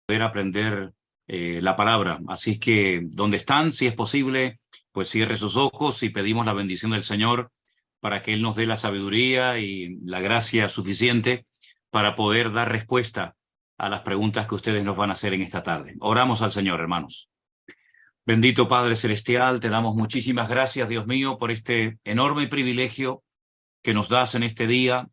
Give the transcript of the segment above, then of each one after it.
poder aprender la palabra. Así es que donde están, si es posible, pues cierre sus ojos y pedimos la bendición del Señor para que Él nos dé la sabiduría y la gracia suficiente para poder dar respuesta a las preguntas que ustedes nos van a hacer en esta tarde. Oramos al Señor, hermanos. Bendito Padre Celestial, te damos muchísimas gracias, Dios mío, por este enorme privilegio que nos das en este día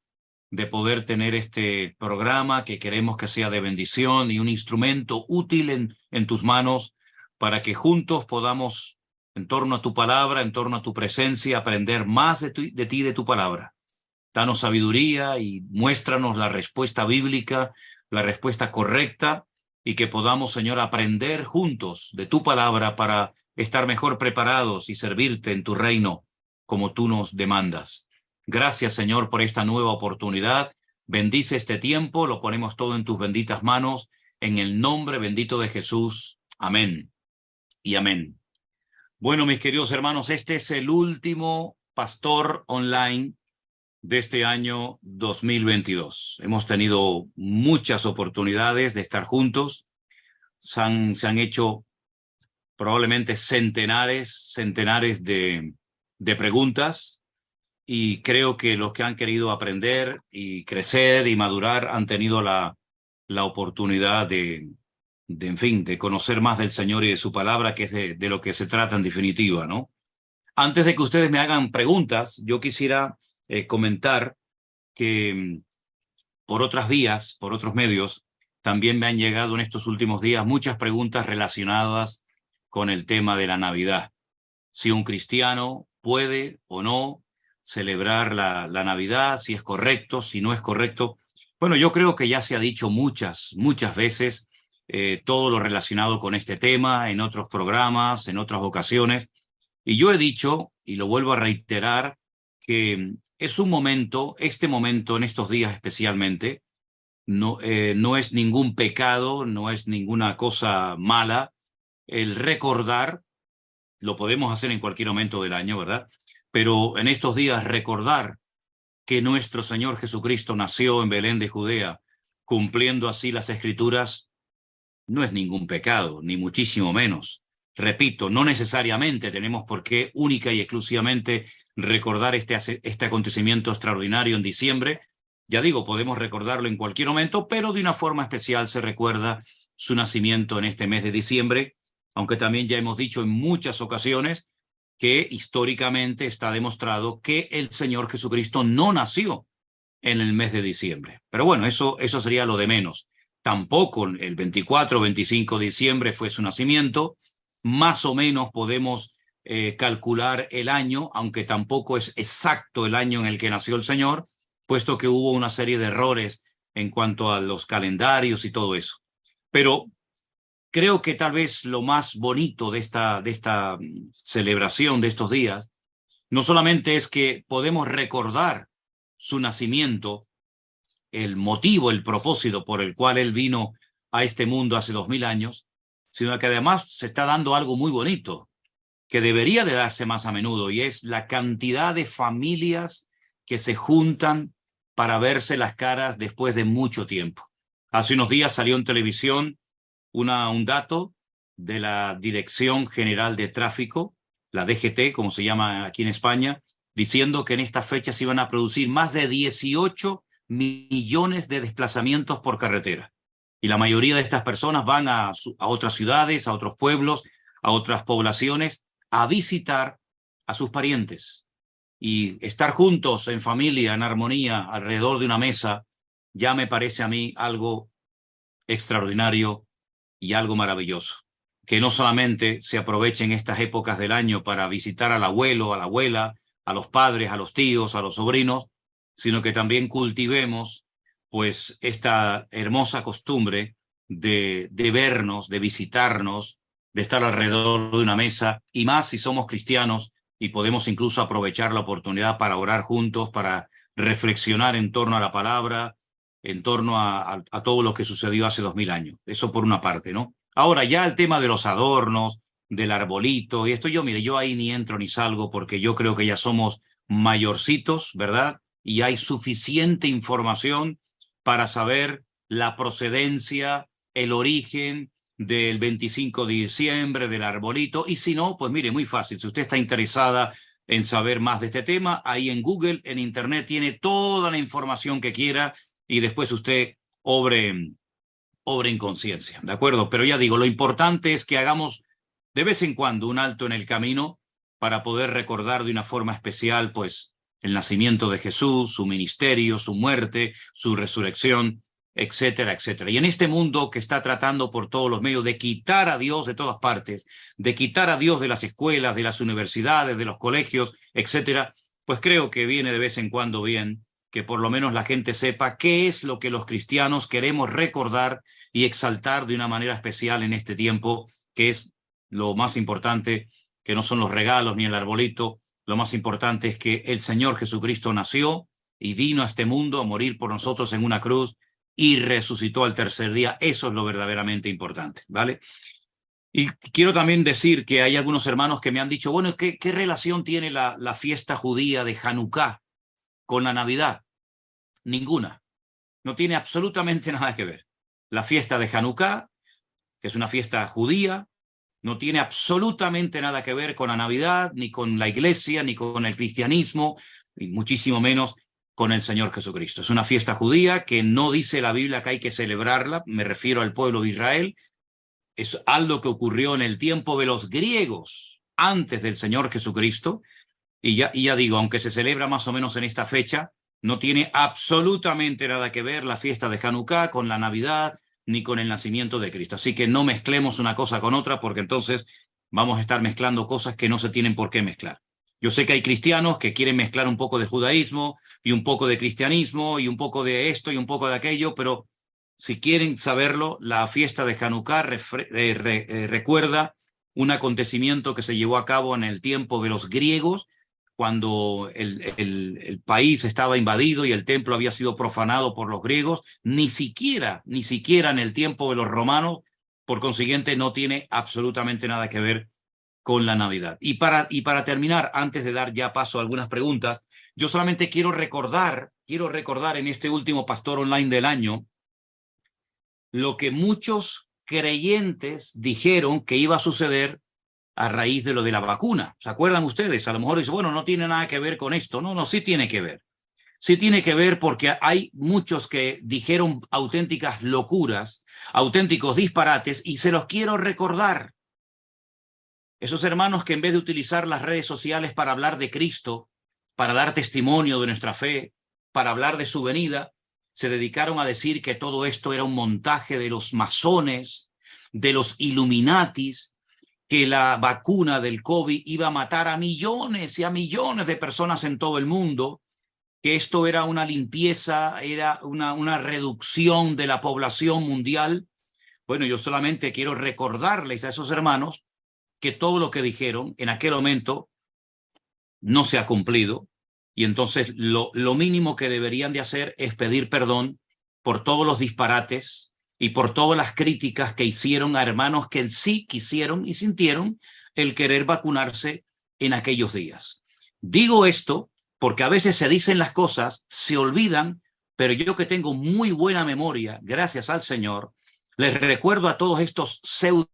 de poder tener este programa que queremos que sea de bendición y un instrumento útil en tus manos para que juntos podamos, en torno a tu palabra, en torno a tu presencia, aprender más de ti, de tu palabra. Danos sabiduría y muéstranos la respuesta bíblica, la respuesta correcta, y que podamos, Señor, aprender juntos de tu palabra para estar mejor preparados y servirte en tu reino como tú nos demandas. Gracias, Señor, por esta nueva oportunidad. Bendice este tiempo, lo ponemos todo en tus benditas manos, en el nombre bendito de Jesús. Amén y amén. Bueno, mis queridos hermanos, este es el último Pastor Online de este año 2022. Hemos tenido muchas oportunidades de estar juntos. Se han hecho probablemente centenares de preguntas, y creo que los que han querido aprender y crecer y madurar han tenido la oportunidad en fin, de conocer más del Señor y de su palabra, que es de lo que se trata en definitiva, ¿no? Antes de que ustedes me hagan preguntas, yo quisiera comentar que por otras vías, por otros medios, también me han llegado en estos últimos días muchas preguntas relacionadas con el tema de la Navidad. Si un cristiano puede o no celebrar la Navidad, si es correcto, si no es correcto. Bueno, yo creo que ya se ha dicho muchas veces todo lo relacionado con este tema en otros programas, en otras ocasiones. Y yo he dicho, y lo vuelvo a reiterar, que es un momento, este momento en estos días especialmente, no es ningún pecado, no es ninguna cosa mala el recordar. Lo podemos hacer en cualquier momento del año, ¿verdad? Pero en estos días recordar que nuestro Señor Jesucristo nació en Belén de Judea, cumpliendo así las Escrituras, no es ningún pecado, ni muchísimo menos. Repito, no necesariamente tenemos por qué única y exclusivamente recordar este acontecimiento extraordinario en diciembre. Ya digo, podemos recordarlo en cualquier momento, pero de una forma especial se recuerda su nacimiento en este mes de diciembre, aunque también ya hemos dicho en muchas ocasiones que históricamente está demostrado que el Señor Jesucristo no nació en el mes de diciembre. Pero bueno, eso sería lo de menos. Tampoco el 24 o 25 de diciembre fue su nacimiento. Más o menos podemos calcular el año, aunque tampoco es exacto el año en el que nació el Señor, puesto que hubo una serie de errores en cuanto a los calendarios y todo eso. Pero creo que tal vez lo más bonito de esta celebración de estos días no solamente es que podemos recordar su nacimiento, el motivo, el propósito por el cual él vino a este mundo hace 2000 años, sino que además se está dando algo muy bonito, que debería de darse más a menudo, y es la cantidad de familias que se juntan para verse las caras después de mucho tiempo. Hace unos días salió en televisión un dato de la Dirección General de Tráfico, la DGT, como se llama aquí en España, diciendo que en estas fechas iban a producir más de 18 millones de desplazamientos por carretera. Y la mayoría de estas personas van a otras ciudades, a otros pueblos, a otras poblaciones, a visitar a sus parientes. Y estar juntos en familia, en armonía, alrededor de una mesa, ya me parece a mí algo extraordinario y algo maravilloso. Que no solamente se aprovechen estas épocas del año para visitar al abuelo, a la abuela, a los padres, a los tíos, a los sobrinos, sino que también cultivemos pues esta hermosa costumbre de vernos, de visitarnos, de estar alrededor de una mesa, y más si somos cristianos y podemos incluso aprovechar la oportunidad para orar juntos, para reflexionar en torno a la palabra, en torno a todo lo que sucedió hace 2000 años. Eso por una parte, ¿no? Ahora ya el tema de los adornos, del arbolito, y esto yo ahí ni entro ni salgo, porque yo creo que ya somos mayorcitos, ¿verdad? Y hay suficiente información para saber la procedencia, el origen del 25 de diciembre, del arbolito, y si no, pues mire, muy fácil, si usted está interesada en saber más de este tema, ahí en Google, en Internet, tiene toda la información que quiera y después usted obre en conciencia, ¿de acuerdo? Pero ya digo, lo importante es que hagamos de vez en cuando un alto en el camino para poder recordar de una forma especial, pues, el nacimiento de Jesús, su ministerio, su muerte, su resurrección, etcétera, etcétera. Y en este mundo que está tratando por todos los medios de quitar a Dios de todas partes, de quitar a Dios de las escuelas, de las universidades, de los colegios, etcétera, pues creo que viene de vez en cuando bien que por lo menos la gente sepa qué es lo que los cristianos queremos recordar y exaltar de una manera especial en este tiempo, que es lo más importante, que no son los regalos ni el arbolito. Lo más importante es que el Señor Jesucristo nació y vino a este mundo a morir por nosotros en una cruz y resucitó al tercer día. Eso es lo verdaderamente importante, ¿vale? Y quiero también decir que hay algunos hermanos que me han dicho, bueno, ¿qué relación tiene la fiesta judía de Hanukkah con la Navidad? Ninguna. No tiene absolutamente nada que ver. La fiesta de Hanukkah, que es una fiesta judía, no tiene absolutamente nada que ver con la Navidad, ni con la iglesia, ni con el cristianismo, y muchísimo menos con el Señor Jesucristo. Es una fiesta judía que no dice la Biblia que hay que celebrarla, me refiero al pueblo de Israel. Es algo que ocurrió en el tiempo de los griegos, antes del Señor Jesucristo, y ya digo, aunque se celebra más o menos en esta fecha, no tiene absolutamente nada que ver la fiesta de Hanukkah con la Navidad ni con el nacimiento de Cristo. Así que no mezclemos una cosa con otra, porque entonces vamos a estar mezclando cosas que no se tienen por qué mezclar. Yo sé que hay cristianos que quieren mezclar un poco de judaísmo y un poco de cristianismo y un poco de esto y un poco de aquello, pero si quieren saberlo, la fiesta de Hanukkah recuerda un acontecimiento que se llevó a cabo en el tiempo de los griegos, cuando el país estaba invadido y el templo había sido profanado por los griegos, ni siquiera en el tiempo de los romanos. Por consiguiente, no tiene absolutamente nada que ver con la Navidad. Y para terminar, antes de dar ya paso a algunas preguntas, yo solamente quiero recordar en este último Pastor Online del año lo que muchos creyentes dijeron que iba a suceder a raíz de lo de la vacuna. ¿Se acuerdan ustedes? A lo mejor dicen, bueno, no tiene nada que ver con esto. No, sí tiene que ver. Sí tiene que ver, porque hay muchos que dijeron auténticas locuras, auténticos disparates, y se los quiero recordar. Esos hermanos que en vez de utilizar las redes sociales para hablar de Cristo, para dar testimonio de nuestra fe, para hablar de su venida, se dedicaron a decir que todo esto era un montaje de los masones, de los Illuminatis, que la vacuna del COVID iba a matar a millones y a millones de personas en todo el mundo, que esto era una limpieza, era una reducción de la población mundial. Bueno, yo solamente quiero recordarles a esos hermanos que todo lo que dijeron en aquel momento no se ha cumplido, y entonces lo mínimo que deberían de hacer es pedir perdón por todos los disparates y por todas las críticas que hicieron a hermanos que sí quisieron y sintieron el querer vacunarse en aquellos días. Digo esto porque a veces se dicen las cosas, se olvidan, pero yo que tengo muy buena memoria, gracias al Señor, les recuerdo a todos estos pseudo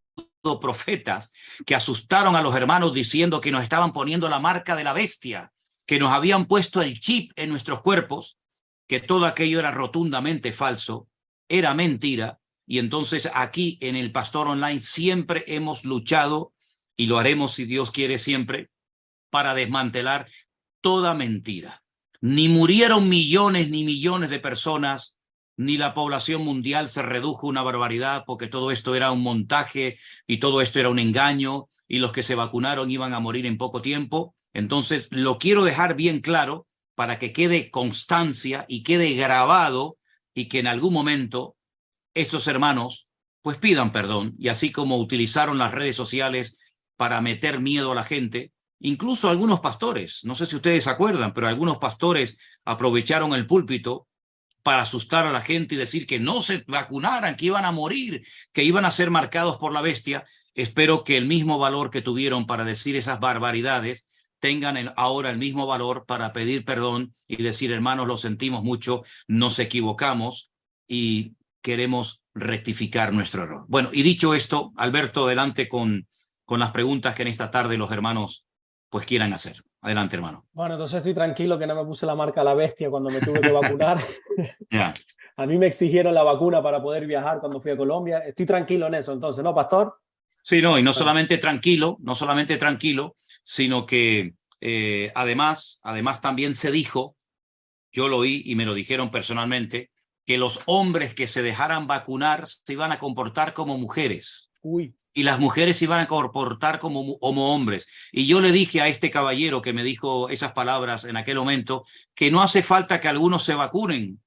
profetas que asustaron a los hermanos diciendo que nos estaban poniendo la marca de la bestia, que nos habían puesto el chip en nuestros cuerpos, que todo aquello era rotundamente falso, era mentira. Y entonces aquí en el Pastor Online siempre hemos luchado, y lo haremos si Dios quiere siempre, para desmantelar toda mentira. Ni murieron millones ni millones de personas, ni la población mundial se redujo una barbaridad, porque todo esto era un montaje y todo esto era un engaño, y los que se vacunaron iban a morir en poco tiempo. Entonces lo quiero dejar bien claro para que quede constancia y quede grabado, y que en algún momento esos hermanos pues pidan perdón. Y así como utilizaron las redes sociales para meter miedo a la gente, incluso algunos pastores, no sé si ustedes se acuerdan, pero algunos pastores aprovecharon el púlpito para asustar a la gente y decir que no se vacunaran, que iban a morir, que iban a ser marcados por la bestia. Espero que el mismo valor que tuvieron para decir esas barbaridades tengan ahora el mismo valor para pedir perdón y decir, hermanos, lo sentimos mucho, nos equivocamos, y queremos rectificar nuestro error. Bueno, y dicho esto, Alberto, adelante con las preguntas que en esta tarde los hermanos pues quieran hacer. Adelante, hermano. Bueno, entonces estoy tranquilo que no me puse la marca a la bestia cuando me tuve que vacunar. Yeah. A mí me exigieron la vacuna para poder viajar cuando fui a Colombia. Estoy tranquilo en eso, entonces, ¿no, pastor? Sí, no, y no solamente tranquilo, sino que además también se dijo, yo lo oí y me lo dijeron personalmente, que los hombres que se dejaran vacunar se iban a comportar como mujeres. Uy. Y las mujeres se iban a comportar como hombres. Y yo le dije a este caballero que me dijo esas palabras en aquel momento, que no hace falta que algunos se vacunen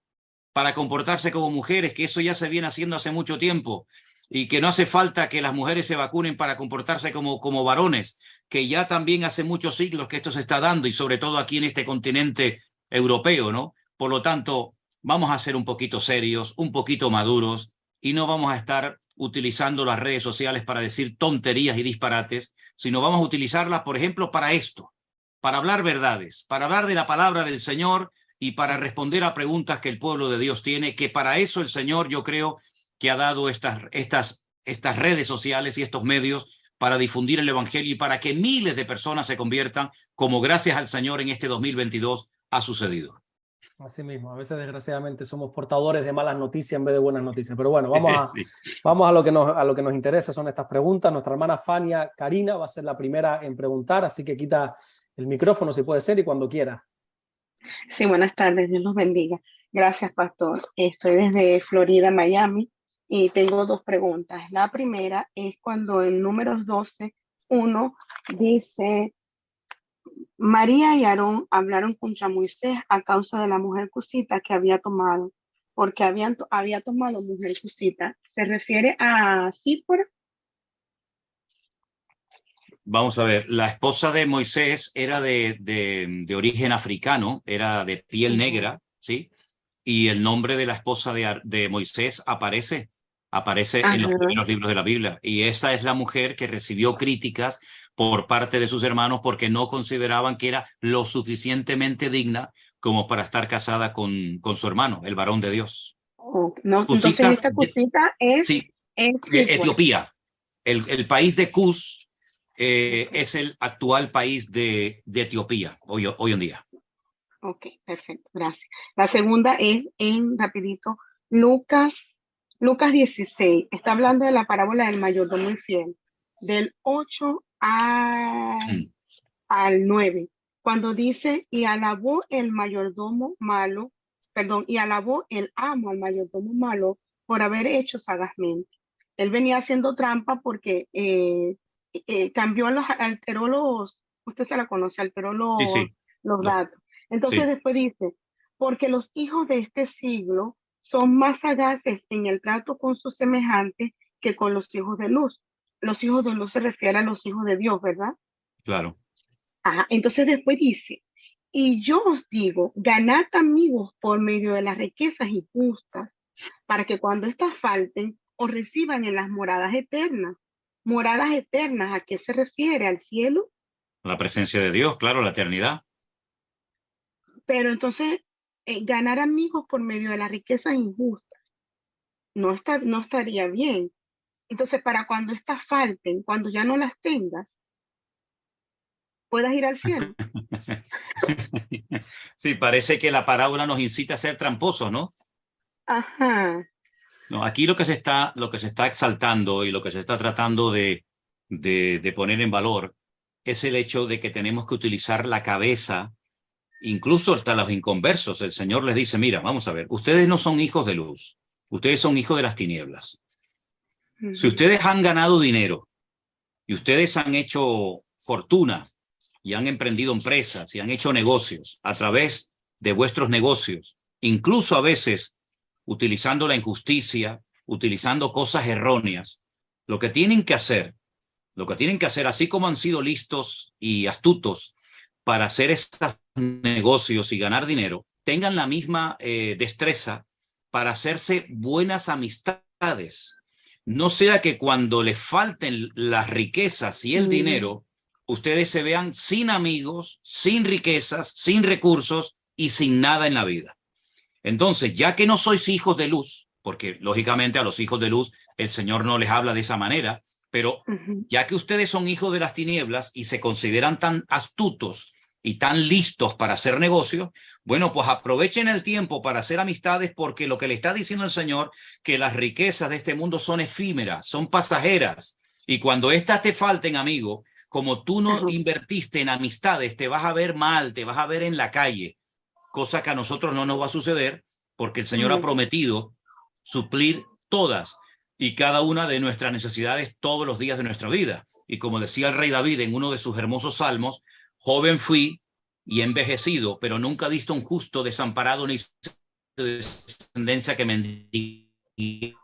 para comportarse como mujeres, que eso ya se viene haciendo hace mucho tiempo, y que no hace falta que las mujeres se vacunen para comportarse como varones, que ya también hace muchos siglos que esto se está dando, y sobre todo aquí en este continente europeo, ¿no? Por lo tanto, vamos a ser un poquito serios, un poquito maduros, y no vamos a estar utilizando las redes sociales para decir tonterías y disparates, sino vamos a utilizarlas, por ejemplo, para esto, para hablar verdades, para hablar de la palabra del Señor y para responder a preguntas que el pueblo de Dios tiene, que para eso el Señor, yo creo, que ha dado estas redes sociales y estos medios para difundir el evangelio y para que miles de personas se conviertan, como gracias al Señor en este 2022 ha sucedido. Así mismo, a veces desgraciadamente somos portadores de malas noticias en vez de buenas noticias, pero bueno, vamos a lo que nos interesa, son estas preguntas. Nuestra hermana Fania Karina va a ser la primera en preguntar, así que quita el micrófono si puede ser y cuando quiera. Sí, buenas tardes, Dios los bendiga. Gracias, pastor. Estoy desde Florida, Miami, y tengo dos preguntas. La primera es cuando en Números 12:1 dice: María y Aarón hablaron contra Moisés a causa de la mujer cusita que había tomado, porque había tomado mujer cusita. ¿Se refiere a Sípora? Vamos a ver, la esposa de Moisés era de origen africano, era de piel negra, ¿sí? Y el nombre de la esposa de Moisés aparece en los primeros libros de la Biblia. Y esa es la mujer que recibió críticas por parte de sus hermanos porque no consideraban que era lo suficientemente digna como para estar casada con su hermano, el varón de Dios. No, entonces esta cusita es, sí, es Etiopía. El país de Cus es el actual país de Etiopía hoy en día. Ok, perfecto, gracias. La segunda es rapidito, Lucas 16. Está hablando de la parábola del mayordomo infiel, del 8 al 9, cuando dice: y alabó el mayordomo malo, y alabó el amo al mayordomo malo por haber hecho sagazmente. Él venía haciendo trampa porque alteró los, usted se la conoce, alteró los datos. Entonces después dice: porque los hijos de este siglo son más sagaces en el trato con sus semejantes que con los hijos de luz. Los hijos de luz se refiere a los hijos de Dios, ¿verdad? Claro. Ajá, entonces después dice: y yo os digo, ganad amigos por medio de las riquezas injustas, para que cuando éstas falten, os reciban en las moradas eternas. ¿Moradas eternas a qué se refiere? ¿Al cielo? La presencia de Dios, claro, la eternidad. Pero entonces, ganar amigos por medio de las riquezas injustas no estaría bien. Entonces, para cuando éstas falten, cuando ya no las tengas, puedas ir al cielo. Sí, parece que la parábola nos incita a ser tramposos, ¿no? Ajá. No, aquí lo que se está exaltando y lo que se está tratando de poner en valor es el hecho de que tenemos que utilizar la cabeza, incluso hasta los inconversos. El Señor les dice: mira, vamos a ver, ustedes no son hijos de luz, ustedes son hijos de las tinieblas. Si ustedes han ganado dinero y ustedes han hecho fortuna y han emprendido empresas y han hecho negocios a través de vuestros negocios, incluso a veces utilizando la injusticia, utilizando cosas erróneas, lo que tienen que hacer, así como han sido listos y astutos para hacer estos negocios y ganar dinero, tengan la misma destreza para hacerse buenas amistades. No sea que cuando les falten las riquezas y el dinero, ustedes se vean sin amigos, sin riquezas, sin recursos y sin nada en la vida. Entonces, ya que no sois hijos de luz, porque lógicamente a los hijos de luz el Señor no les habla de esa manera, pero ya que ustedes son hijos de las tinieblas y se consideran tan astutos y tan listos para hacer negocios, bueno, pues aprovechen el tiempo para hacer amistades, porque lo que le está diciendo el Señor, que las riquezas de este mundo son efímeras, son pasajeras, y cuando éstas te falten, amigo, como tú no invertiste en amistades, te vas a ver mal, te vas a ver en la calle, cosa que a nosotros no nos va a suceder, porque el Señor ha prometido suplir todas y cada una de nuestras necesidades todos los días de nuestra vida. Y como decía el rey David en uno de sus hermosos salmos, joven fui y envejecido, pero nunca he visto un justo desamparado ni descendencia que mendigue.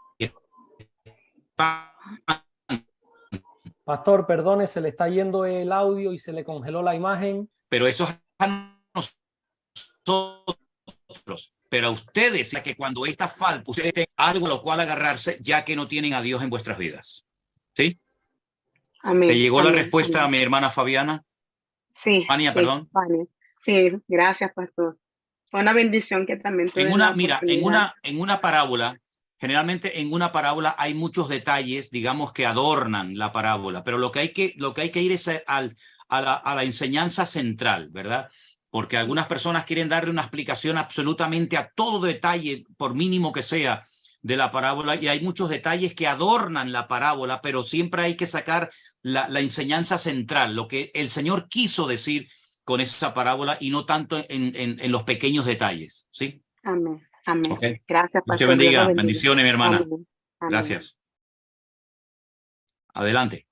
Pastor, perdone, se le está yendo el audio y se le congeló la imagen. Pero eso es a nosotros. Pero a ustedes, ya que cuando esta falta, ustedes tienen algo a lo cual agarrarse, ya que no tienen a Dios en vuestras vidas. ¿Sí? Amén. ¿Te llegó amén, la respuesta amén. a mi hermana Fabiana? Sí. Fania, sí, perdón. Fania. Sí, gracias, pastor. Fue una bendición que también tuve la oportunidad. En una parábola, generalmente en una parábola hay muchos detalles, digamos, que adornan la parábola, pero lo que hay que ir es a la enseñanza central, ¿verdad? Porque algunas personas quieren darle una explicación absolutamente a todo detalle, por mínimo que sea, de la parábola, y hay muchos detalles que adornan la parábola, pero siempre hay que sacar la enseñanza central, lo que el Señor quiso decir con esa parábola, y no tanto en los pequeños detalles, ¿sí? Amén. Amén. Okay. Gracias, Dios te pastor. Dios lo bendiga. bendiga. Bendiciones, mi hermana. Amén. Amén. Gracias. Adelante.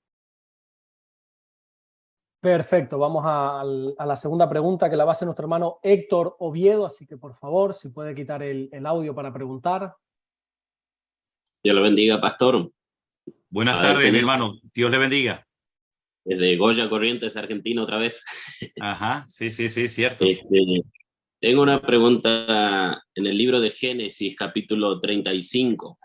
Perfecto, vamos a la segunda pregunta, que la va a hacer nuestro hermano Héctor Oviedo, así que por favor, si puede quitar el audio para preguntar. Dios lo bendiga, pastor. Buenas tardes, mi hermano. Dios le bendiga. Desde Goya Corrientes, Argentina, otra vez. Ajá, sí, cierto. Tengo una pregunta en el libro de Génesis, capítulo 35.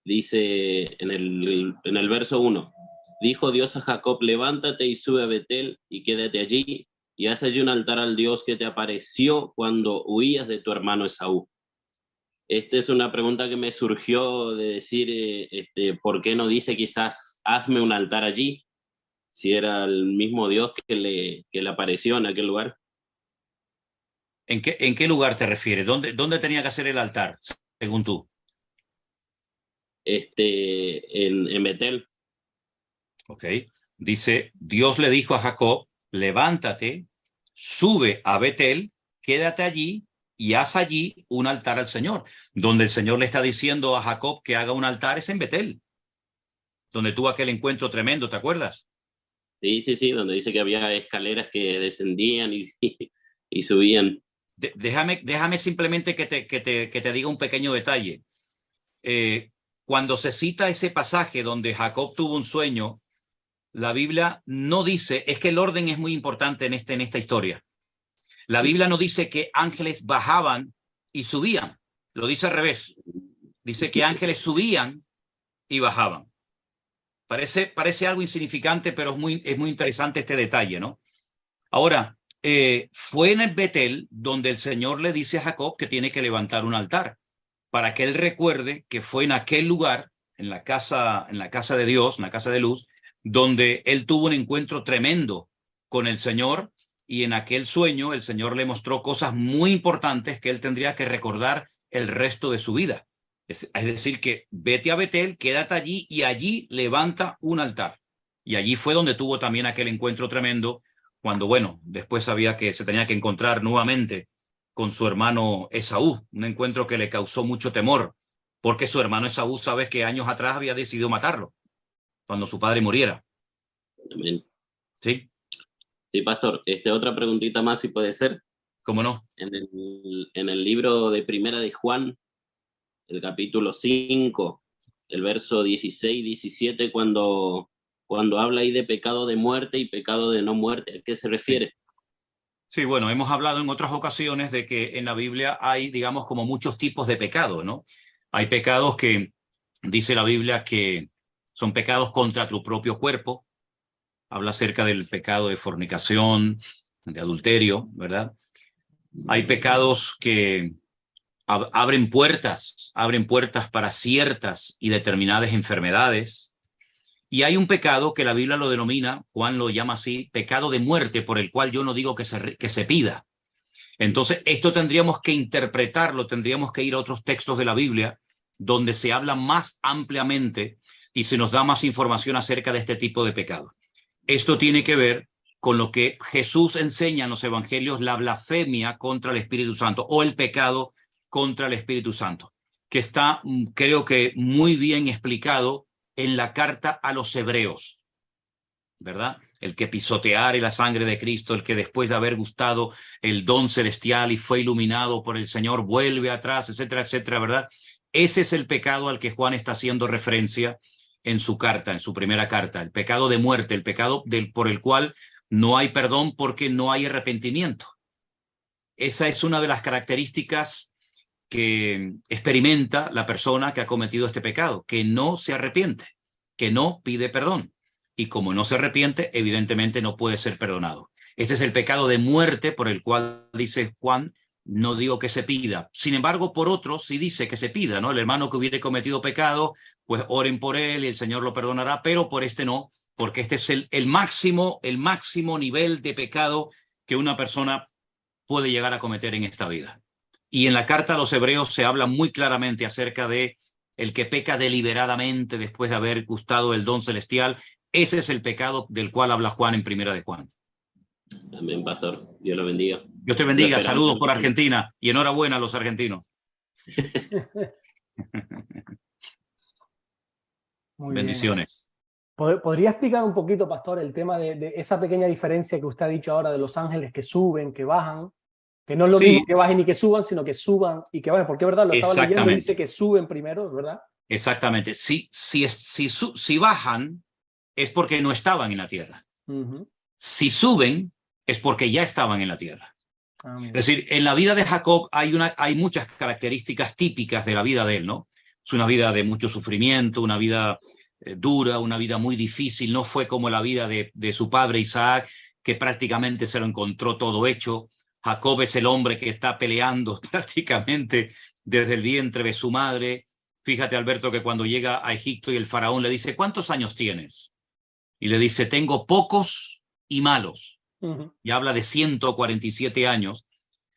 Dice en el verso 1, dijo Dios a Jacob, levántate y sube a Betel y quédate allí y haz allí un altar al Dios que te apareció cuando huías de tu hermano Esaú. Esta es una pregunta que me surgió de decir, ¿por qué no dice quizás hazme un altar allí? Si era el mismo Dios que le apareció en aquel lugar. ¿En qué lugar te refieres? ¿Dónde tenía que hacer el altar, según tú? En Betel. Ok. Dice, Dios le dijo a Jacob, levántate, sube a Betel, quédate allí y haz allí un altar al Señor. Donde el Señor le está diciendo a Jacob que haga un altar es en Betel, donde tuvo aquel encuentro tremendo, ¿te acuerdas? Sí, donde dice que había escaleras que descendían y subían. Déjame simplemente que te diga un pequeño detalle. Cuando se cita ese pasaje donde Jacob tuvo un sueño, la Biblia no dice, es que el orden es muy importante en esta historia. La Biblia no dice que ángeles bajaban y subían, lo dice al revés. Dice que ángeles subían y bajaban. Parece algo insignificante, pero es muy interesante este detalle, ¿no? Ahora, fue en el Betel donde el Señor le dice a Jacob que tiene que levantar un altar para que él recuerde que fue en aquel lugar, en la casa de Dios, en la casa de luz, donde él tuvo un encuentro tremendo con el Señor, y en aquel sueño el Señor le mostró cosas muy importantes que él tendría que recordar el resto de su vida. Es decir, que vete a Betel, quédate allí y allí levanta un altar. Y allí fue donde tuvo también aquel encuentro tremendo, cuando, bueno, después sabía que se tenía que encontrar nuevamente con su hermano Esaú, un encuentro que le causó mucho temor, porque su hermano Esaú, sabes que años atrás había decidido matarlo, cuando su padre muriera. Amén. ¿Sí? Sí, pastor. Otra preguntita más, si puede ser. ¿Cómo no? En el libro de Primera de Juan, el capítulo 5, el verso 16-17, cuando habla ahí de pecado de muerte y pecado de no muerte, ¿a qué se refiere? Sí, bueno, hemos hablado en otras ocasiones de que en la Biblia hay, digamos, como muchos tipos de pecado, ¿no? Hay pecados que dice la Biblia que son pecados contra tu propio cuerpo. Habla acerca del pecado de fornicación, de adulterio, ¿verdad? Hay pecados que abren puertas para ciertas y determinadas enfermedades. Y hay un pecado que la Biblia lo denomina, Juan lo llama así, pecado de muerte, por el cual yo no digo que se pida. Entonces, esto tendríamos que interpretarlo, tendríamos que ir a otros textos de la Biblia donde se habla más ampliamente y se nos da más información acerca de este tipo de pecado. Esto tiene que ver con lo que Jesús enseña en los evangelios, la blasfemia contra el Espíritu Santo o el pecado contra el Espíritu Santo, que está, creo que, muy bien explicado en la carta a los hebreos, ¿verdad? El que pisoteare la sangre de Cristo, el que después de haber gustado el don celestial y fue iluminado por el Señor, vuelve atrás, etcétera, etcétera, ¿verdad? Ese es el pecado al que Juan está haciendo referencia en su carta, en su primera carta, el pecado de muerte, el pecado por el cual no hay perdón porque no hay arrepentimiento. Esa es una de las características que experimenta la persona que ha cometido este pecado, que no se arrepiente, que no pide perdón. Y como no se arrepiente, evidentemente no puede ser perdonado. Ese es el pecado de muerte por el cual dice Juan, no digo que se pida. Sin embargo, por otros sí dice que se pida, ¿no? El hermano que hubiere cometido pecado, pues oren por él y el Señor lo perdonará, pero por este no, porque este es el máximo nivel de pecado que una persona puede llegar a cometer en esta vida. Y en la carta a los hebreos se habla muy claramente acerca de el que peca deliberadamente después de haber gustado el don celestial. Ese es el pecado del cual habla Juan en Primera de Juan. Amén, pastor. Dios lo bendiga. Dios te bendiga. Saludos por Argentina y enhorabuena a los argentinos. Muy bendiciones. Bien. ¿Podría explicar un poquito, pastor, el tema de esa pequeña diferencia que usted ha dicho ahora de los ángeles que suben, que bajan? Que no es lo mismo que bajen y que suban, sino que suban y que bajen. Porque es verdad, lo estaba leyendo y dice que suben primero, ¿verdad? Exactamente. Si bajan, es porque no estaban en la tierra. Si suben, es porque ya estaban en la tierra. Es decir, en la vida de Jacob hay muchas características típicas de la vida de él, ¿no? Es una vida de mucho sufrimiento, una vida dura, una vida muy difícil. No fue como la vida de su padre Isaac, que prácticamente se lo encontró todo hecho. Jacob es el hombre que está peleando prácticamente desde el vientre de su madre. Fíjate, Alberto, que cuando llega a Egipto y el faraón le dice, ¿cuántos años tienes? Y le dice, tengo pocos y malos. Y habla de 147 años.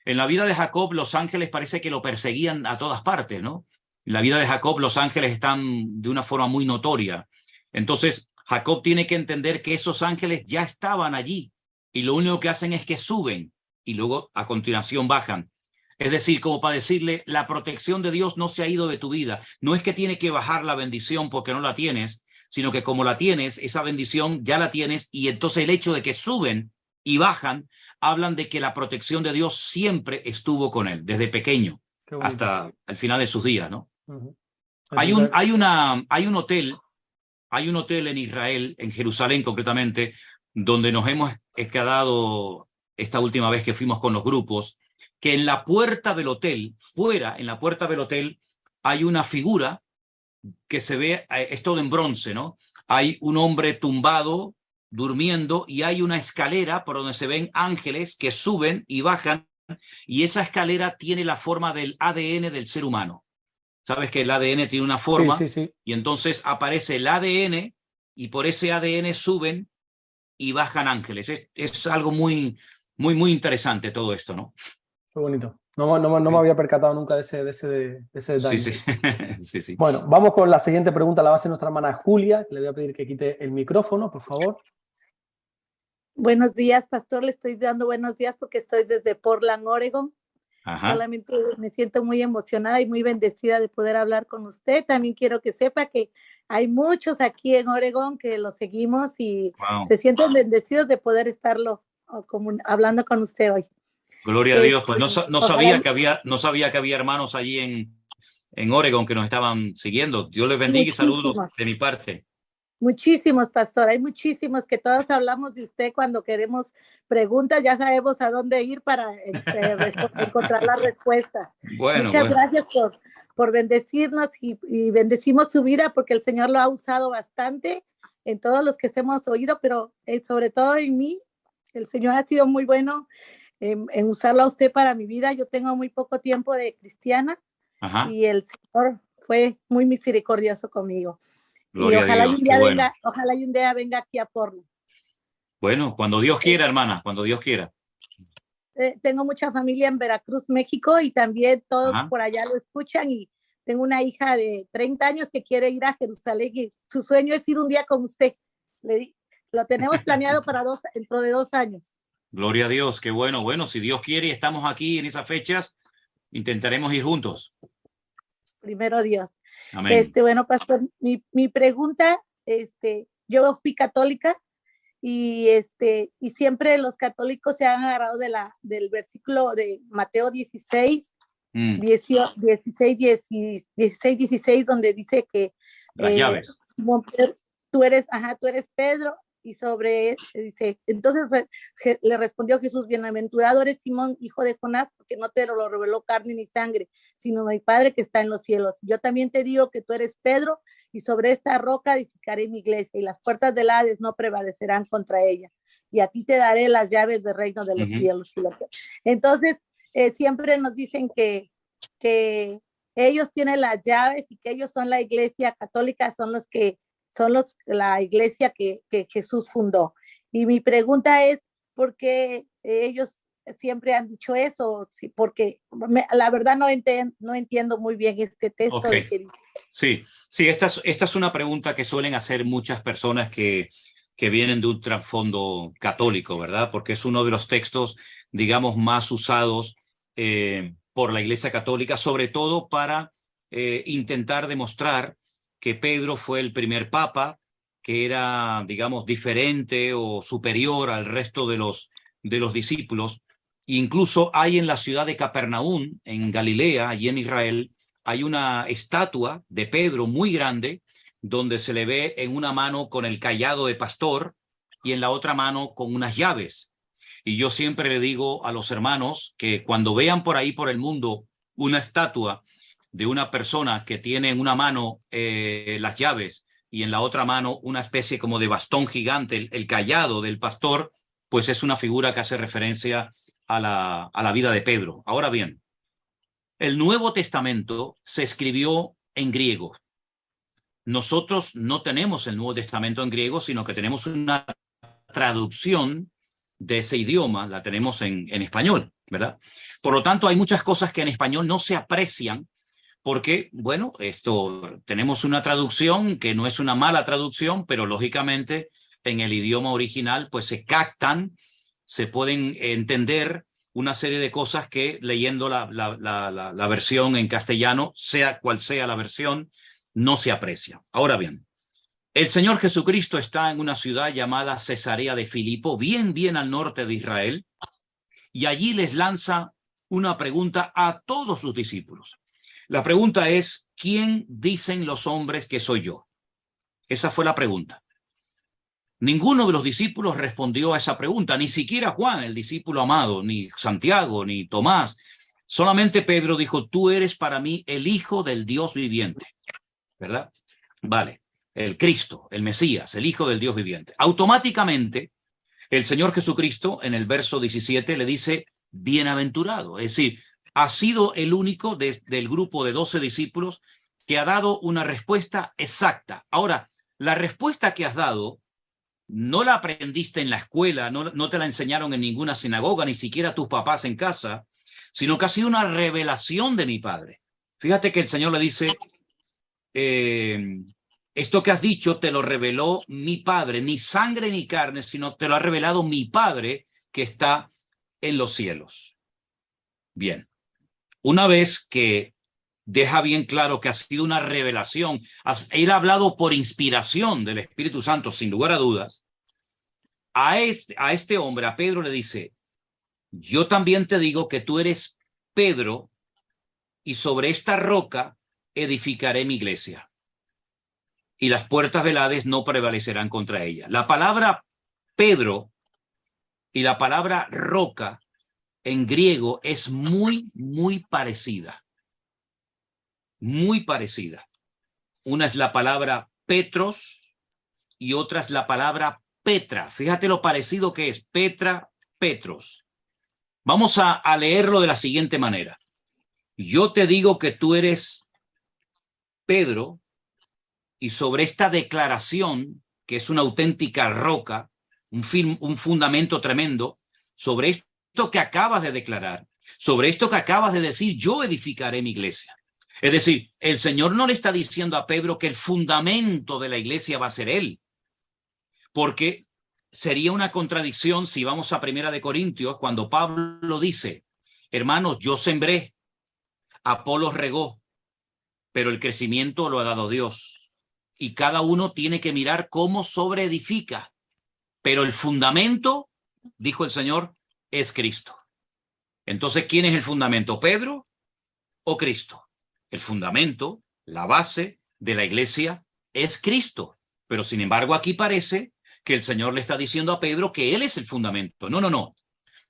En la vida de Jacob, los ángeles parece que lo perseguían a todas partes, ¿no? En la vida de Jacob, los ángeles están de una forma muy notoria. Entonces, Jacob tiene que entender que esos ángeles ya estaban allí y lo único que hacen es que suben y luego a continuación bajan. Es decir, como para decirle, la protección de Dios no se ha ido de tu vida. No es que tiene que bajar la bendición porque no la tienes, sino que como la tienes, esa bendición ya la tienes, y entonces el hecho de que suben y bajan, hablan de que la protección de Dios siempre estuvo con él, desde pequeño hasta el final de sus días, ¿no? Hay un hotel en Israel, en Jerusalén concretamente, donde nos hemos quedado esta última vez que fuimos con los grupos, que en la puerta del hotel, en la puerta del hotel, hay una figura que se ve, es todo en bronce, ¿no? Hay un hombre tumbado, durmiendo, y hay una escalera por donde se ven ángeles que suben y bajan, y esa escalera tiene la forma del ADN del ser humano. Sabes que el ADN tiene una forma, sí. Y entonces aparece el ADN y por ese ADN suben y bajan ángeles. Es algo muy, muy, muy interesante todo esto, ¿no? Qué bonito. No me había percatado nunca de ese detalle. Sí, sí. Bueno, vamos con la siguiente pregunta. La va a hacer nuestra hermana Julia. Le voy a pedir que quite el micrófono, por favor. Buenos días, pastor. Le estoy dando buenos días porque estoy desde Portland, Oregon. Ajá. Solamente me siento muy emocionada y muy bendecida de poder hablar con usted. También quiero que sepa que hay muchos aquí en Oregon que lo seguimos y se sienten bendecidos de poder estarlo hablando con usted hoy. Gloria a Dios. Pues no sabía que había hermanos allí en Oregon que nos estaban siguiendo. Dios les bendiga y saludos de mi parte. Muchísimos, pastor. Hay muchísimos que todos hablamos de usted cuando queremos preguntas. Ya sabemos a dónde ir para encontrar la respuesta. Muchas gracias por bendecirnos y bendecimos su vida porque el Señor lo ha usado bastante en todos los que hemos oído, pero sobre todo en mí. El Señor ha sido muy bueno. en usarlo a usted para mi vida. Yo tengo muy poco tiempo de cristiana. Ajá. Y el Señor fue muy misericordioso conmigo. Gloria y ojalá a Dios, un día qué venga, bueno. ojalá un día venga aquí a Portland. Bueno, cuando Dios quiera, hermana, cuando Dios quiera. Tengo mucha familia en Veracruz, México, y también todos Ajá. por allá lo escuchan, y tengo una hija de 30 años que quiere ir a Jerusalén y su sueño es ir un día con usted. Lo tenemos planeado para dentro de 2 años. Gloria a Dios, qué bueno. Bueno, si Dios quiere y estamos aquí en esas fechas, intentaremos ir juntos. Primero Dios. Amén. Bueno, pastor, mi pregunta, yo fui católica y siempre los católicos se han agarrado del versículo de Mateo 16, 16, donde dice que las llaves. Tú eres Pedro, y dice, entonces le respondió Jesús: bienaventurado eres Simón, hijo de Jonás, porque no te lo reveló carne ni sangre, sino mi Padre que está en los cielos. Yo también te digo que tú eres Pedro, y sobre esta roca edificaré mi iglesia, y las puertas del Hades no prevalecerán contra ella, y a ti te daré las llaves del reino de los cielos. Entonces, siempre nos dicen que ellos tienen las llaves y que ellos son la iglesia católica, son la iglesia que Jesús fundó. Y mi pregunta es, ¿por qué ellos siempre han dicho eso? Porque la verdad no entiendo muy bien este texto. Okay. Sí, esta es una pregunta que suelen hacer muchas personas que vienen de un trasfondo católico, ¿verdad? Porque es uno de los textos, digamos, más usados por la Iglesia Católica, sobre todo para intentar demostrar que Pedro fue el primer papa, que era, digamos, diferente o superior al resto de los discípulos. Incluso hay en la ciudad de Capernaum, en Galilea, allí en Israel, hay una estatua de Pedro muy grande, donde se le ve en una mano con el cayado de pastor y en la otra mano con unas llaves. Y yo siempre le digo a los hermanos que cuando vean por ahí por el mundo una estatua de una persona que tiene en una mano las llaves y en la otra mano una especie como de bastón gigante, el cayado del pastor, pues es una figura que hace referencia a la vida de Pedro. Ahora bien, el Nuevo Testamento se escribió en griego. Nosotros no tenemos el Nuevo Testamento en griego, sino que tenemos una traducción de ese idioma, la tenemos en español, ¿verdad? Por lo tanto, hay muchas cosas que en español no se aprecian porque, bueno, tenemos una traducción que no es una mala traducción, pero lógicamente en el idioma original pues se captan, se pueden entender una serie de cosas que leyendo la versión en castellano, sea cual sea la versión, no se aprecia. Ahora bien, el Señor Jesucristo está en una ciudad llamada Cesarea de Filipo, bien al norte de Israel, y allí les lanza una pregunta a todos sus discípulos. La pregunta es, ¿quién dicen los hombres que soy yo? Esa fue la pregunta. Ninguno de los discípulos respondió a esa pregunta, ni siquiera Juan, el discípulo amado, ni Santiago, ni Tomás. Solamente Pedro dijo, tú eres para mí el Hijo del Dios viviente, ¿verdad? Vale, el Cristo, el Mesías, el Hijo del Dios viviente. Automáticamente, el Señor Jesucristo, en el verso 17, le dice, bienaventurado, es decir, ha sido el único del grupo de 12 discípulos que ha dado una respuesta exacta. Ahora, la respuesta que has dado no la aprendiste en la escuela, no te la enseñaron en ninguna sinagoga, ni siquiera tus papás en casa, sino que ha sido una revelación de mi Padre. Fíjate que el Señor le dice, esto que has dicho te lo reveló mi Padre, ni sangre ni carne, sino te lo ha revelado mi Padre que está en los cielos. Bien. Una vez que deja bien claro que ha sido una revelación, él ha hablado por inspiración del Espíritu Santo, sin lugar a dudas, a este hombre, a Pedro, le dice, yo también te digo que tú eres Pedro y sobre esta roca edificaré mi iglesia y las puertas del Hades no prevalecerán contra ella. La palabra Pedro y la palabra roca en griego es muy parecida. Muy parecida. Una es la palabra Petros y otra es la palabra Petra. Fíjate lo parecido que es Petra, Petros. Vamos a leerlo de la siguiente manera. Yo te digo que tú eres Pedro, y sobre esta declaración, que es una auténtica roca, un fundamento tremendo, sobre esto que acabas de declarar, sobre esto que acabas de decir, yo edificaré mi iglesia. Es decir, el Señor no le está diciendo a Pedro que el fundamento de la iglesia va a ser él, porque sería una contradicción si vamos a 1 Corintios, cuando Pablo dice, hermanos, yo sembré, Apolos regó, pero el crecimiento lo ha dado Dios. Y cada uno tiene que mirar cómo sobreedifica. Pero el fundamento, dijo el Señor, es Cristo. Entonces, ¿quién es el fundamento? ¿Pedro o Cristo? El fundamento, la base de la iglesia es Cristo. Pero sin embargo, aquí parece que el Señor le está diciendo a Pedro que él es el fundamento. No, no, no.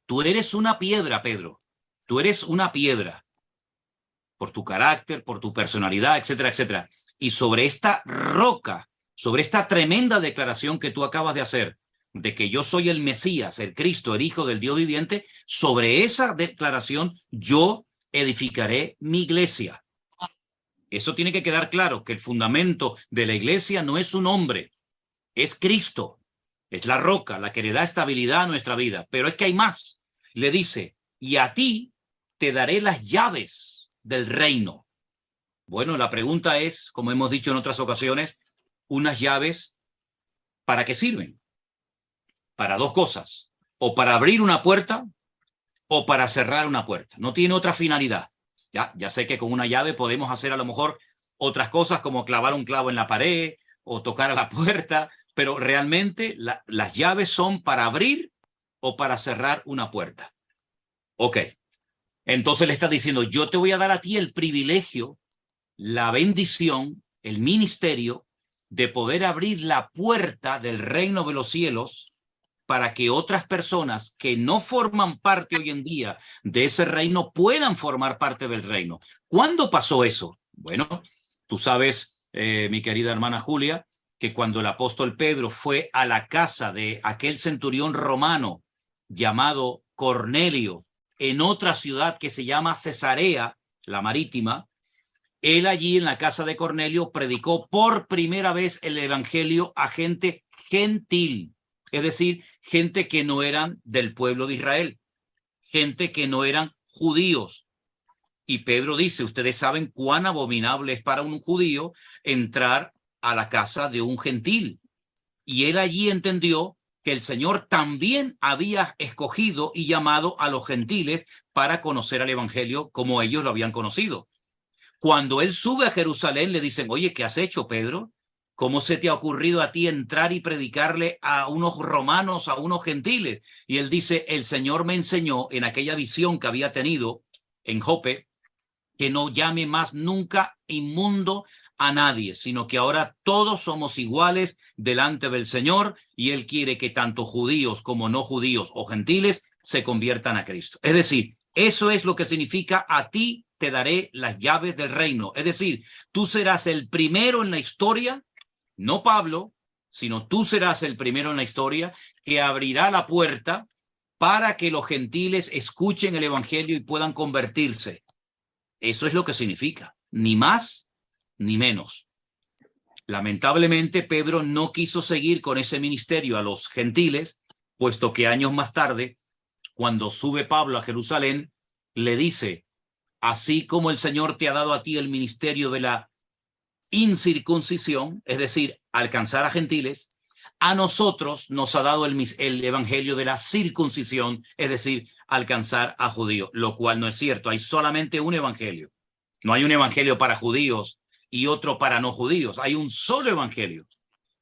Tú eres una piedra, Pedro. Tú eres una piedra. Por tu carácter, por tu personalidad, etcétera, etcétera. Y sobre esta roca, sobre esta tremenda declaración que tú acabas de hacer, de que yo soy el Mesías, el Cristo, el Hijo del Dios viviente, sobre esa declaración yo edificaré mi iglesia. Eso tiene que quedar claro, que el fundamento de la iglesia no es un hombre, es Cristo, es la roca, la que le da estabilidad a nuestra vida. Pero es que hay más. Le dice, y a ti te daré las llaves del reino. Bueno, la pregunta es, como hemos dicho en otras ocasiones, unas llaves, ¿para qué sirven? Para dos cosas, o para abrir una puerta o para cerrar una puerta. No tiene otra finalidad. Ya sé que con una llave podemos hacer a lo mejor otras cosas como clavar un clavo en la pared o tocar a la puerta, pero realmente las llaves son para abrir o para cerrar una puerta. Ok. Entonces le está diciendo, yo te voy a dar a ti el privilegio, la bendición, el ministerio de poder abrir la puerta del reino de los cielos para que otras personas que no forman parte hoy en día de ese reino puedan formar parte del reino. ¿Cuándo pasó eso? Bueno, tú sabes, mi querida hermana Julia, que cuando el apóstol Pedro fue a la casa de aquel centurión romano llamado Cornelio, en otra ciudad que se llama Cesarea, la marítima, él allí en la casa de Cornelio predicó por primera vez el evangelio a gente gentil, es decir, gente que no eran del pueblo de Israel, gente que no eran judíos. Y Pedro dice, ustedes saben cuán abominable es para un judío entrar a la casa de un gentil. Y él allí entendió que el Señor también había escogido y llamado a los gentiles para conocer al evangelio como ellos lo habían conocido. Cuando él sube a Jerusalén, le dicen, oye, ¿qué has hecho, Pedro? ¿Cómo se te ha ocurrido a ti entrar y predicarle a unos romanos, a unos gentiles? Y él dice, el Señor me enseñó en aquella visión que había tenido en Jope, que no llame más nunca inmundo a nadie, sino que ahora todos somos iguales delante del Señor y él quiere que tanto judíos como no judíos o gentiles se conviertan a Cristo. Es decir, eso es lo que significa a ti te daré las llaves del reino. Es decir, tú serás el primero en la historia, no Pablo, sino tú serás el primero en la historia que abrirá la puerta para que los gentiles escuchen el evangelio y puedan convertirse. Eso es lo que significa, ni más ni menos. Lamentablemente, Pedro no quiso seguir con ese ministerio a los gentiles, puesto que años más tarde, cuando sube Pablo a Jerusalén, le dice, así como el Señor te ha dado a ti el ministerio de la incircuncisión, es decir, alcanzar a gentiles, a nosotros nos ha dado el evangelio de la circuncisión, es decir, alcanzar a judíos, lo cual no es cierto. Hay solamente un evangelio. No hay un evangelio para judíos y otro para no judíos. Hay un solo evangelio.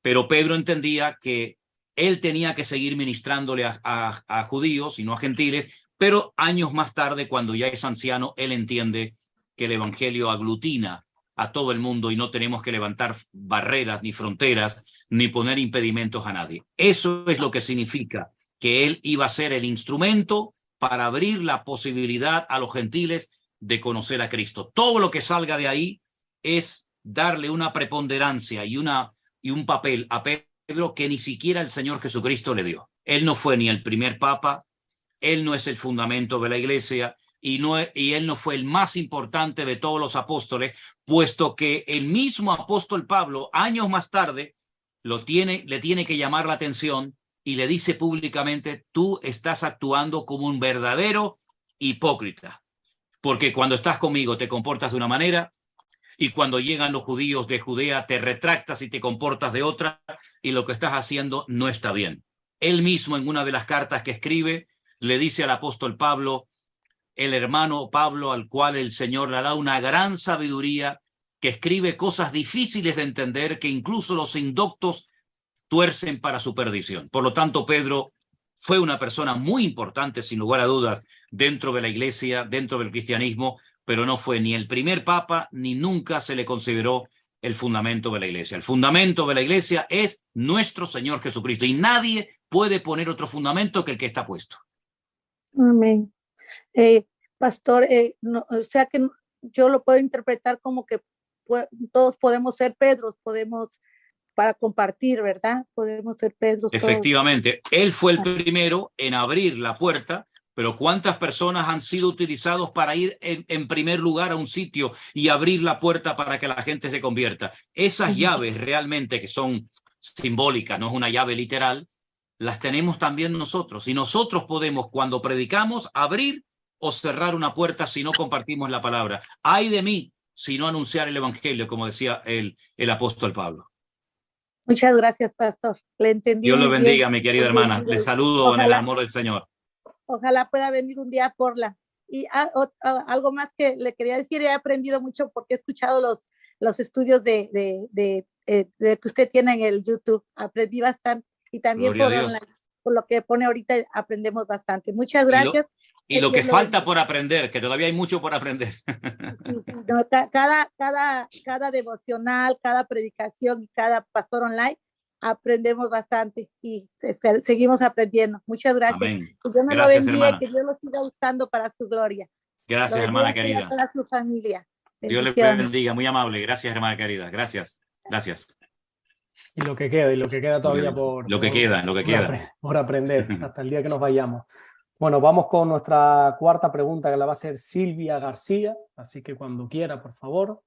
Pero Pedro entendía que él tenía que seguir ministrándole a judíos y no a gentiles, pero años más tarde, cuando ya es anciano, él entiende que el evangelio aglutina a todo el mundo y no tenemos que levantar barreras ni fronteras ni poner impedimentos a nadie. Eso es lo que significa que él iba a ser el instrumento para abrir la posibilidad a los gentiles de conocer a Cristo. Todo lo que salga de ahí es darle una preponderancia y un papel a Pedro que ni siquiera el Señor Jesucristo le dio. Él no fue ni el primer papa, Él no es el fundamento de la iglesia y él no fue el más importante de todos los apóstoles, puesto que el mismo apóstol Pablo, años más tarde, le tiene que llamar la atención y le dice públicamente: tú estás actuando como un verdadero hipócrita, porque cuando estás conmigo te comportas de una manera, y cuando llegan los judíos de Judea te retractas y te comportas de otra, y lo que estás haciendo no está bien. Él mismo, en una de las cartas que escribe, le dice al apóstol Pablo, el hermano Pablo, al cual el Señor le da una gran sabiduría, que escribe cosas difíciles de entender, que incluso los indoctos tuercen para su perdición. Por lo tanto, Pedro fue una persona muy importante, sin lugar a dudas, dentro de la iglesia, dentro del cristianismo, pero no fue ni el primer papa, ni nunca se le consideró el fundamento de la iglesia. El fundamento de la iglesia es nuestro Señor Jesucristo, y nadie puede poner otro fundamento que el que está puesto. Amén. Pastor, o sea que yo lo puedo interpretar como que todos podemos ser Pedros, podemos, para compartir, ¿verdad? Podemos ser Pedros. Efectivamente, todos. Él fue el primero en abrir la puerta, pero ¿cuántas personas han sido utilizados para ir en primer lugar a un sitio y abrir la puerta para que la gente se convierta? Esas llaves realmente, que son simbólicas, no es una llave literal, las tenemos también nosotros. Y nosotros podemos, cuando predicamos, abrir o cerrar una puerta si no compartimos la palabra. Ay de mí si no anunciar el evangelio, como decía el apóstol Pablo. Muchas gracias, pastor. Le entendí. Dios lo bendiga, mi querida hermana. Le saludo en el amor del Señor. Ojalá pueda venir un día a Portland. Y algo más que le quería decir, he aprendido mucho porque he escuchado los estudios de que usted tiene en el YouTube. Aprendí bastante, y también por lo que pone ahorita aprendemos bastante. Muchas gracias. Y lo que falta por aprender, que todavía hay mucho por aprender. Sí, no, cada devocional, cada predicación y cada pastor online aprendemos bastante, y seguimos aprendiendo. Muchas gracias. Amén. Que Dios me lo bendiga, hermana, y que Dios lo siga usando para su gloria. Gracias, hermana querida. Para su familia. Dios le bendiga, muy amable. Gracias, hermana querida. Gracias. Gracias. Y lo que queda todavía por aprender hasta el día que nos vayamos. Bueno, vamos con nuestra cuarta pregunta, que la va a hacer Silvia García, así que cuando quiera, por favor.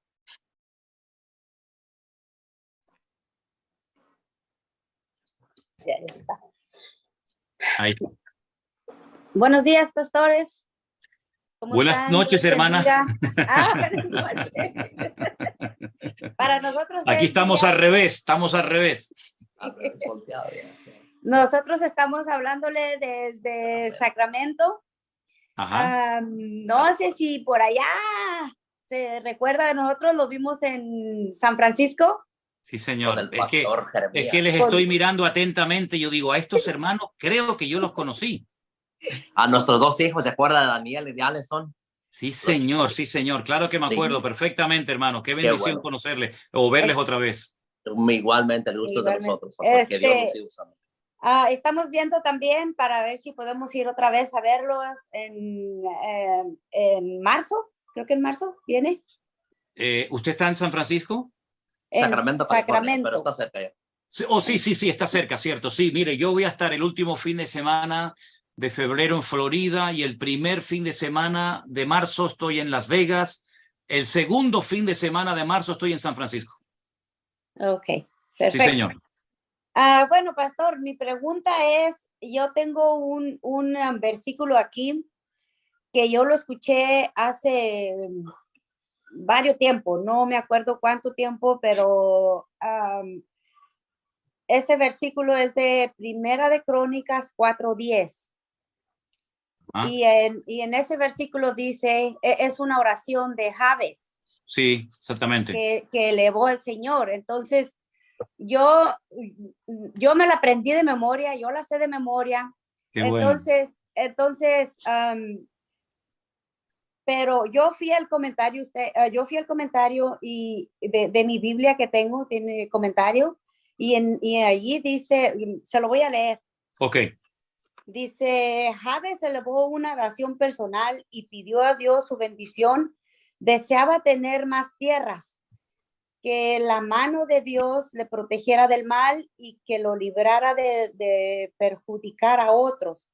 Ya está. Ahí. Buenos días, pastores. Buenas noches, hermana. Buenas noches. Para nosotros aquí estamos al revés, estamos al revés. Nosotros estamos hablándole desde Sacramento. Ajá. No sé si por allá se recuerda de nosotros, lo vimos en San Francisco. Sí, señor. Es que les estoy mirando atentamente. Yo digo, a estos hermanos creo que yo los conocí. A nuestros dos hijos, ¿se acuerda de Daniel y de Alison? Sí, señor, sí, señor. Claro que me acuerdo perfectamente, hermano. Qué bendición conocerles o verles otra vez. Igualmente, el gusto es de nosotros, pastor, que Dios los siga usando. Estamos viendo también para ver si podemos ir otra vez a verlos en marzo. Creo que en marzo viene. ¿Usted está en San Francisco? Sacramento, California, pero está cerca ya. Sí, está cerca, cierto. Sí, mire, yo voy a estar el último fin de semana de febrero en Florida, y el primer fin de semana de marzo estoy en Las Vegas. El segundo fin de semana de marzo estoy en San Francisco. Ok, perfecto. Sí, señor. Bueno, pastor, mi pregunta es, yo tengo un versículo aquí que yo lo escuché hace varios tiempos, no me acuerdo cuánto tiempo, pero ese versículo es de Primera de Crónicas 4:10. Y en ese versículo dice, es una oración de Jabes. Sí, exactamente. Que elevó el Señor. Entonces, yo me la aprendí de memoria, yo la sé de memoria. Qué entonces, pero yo fui al comentario, y de mi Biblia que tengo, tiene comentario, y allí dice, se lo voy a leer. Ok. Dice, Jabes elevó una oración personal y pidió a Dios su bendición. Deseaba tener más tierras, que la mano de Dios le protegiera del mal y que lo librara de perjudicar a otros.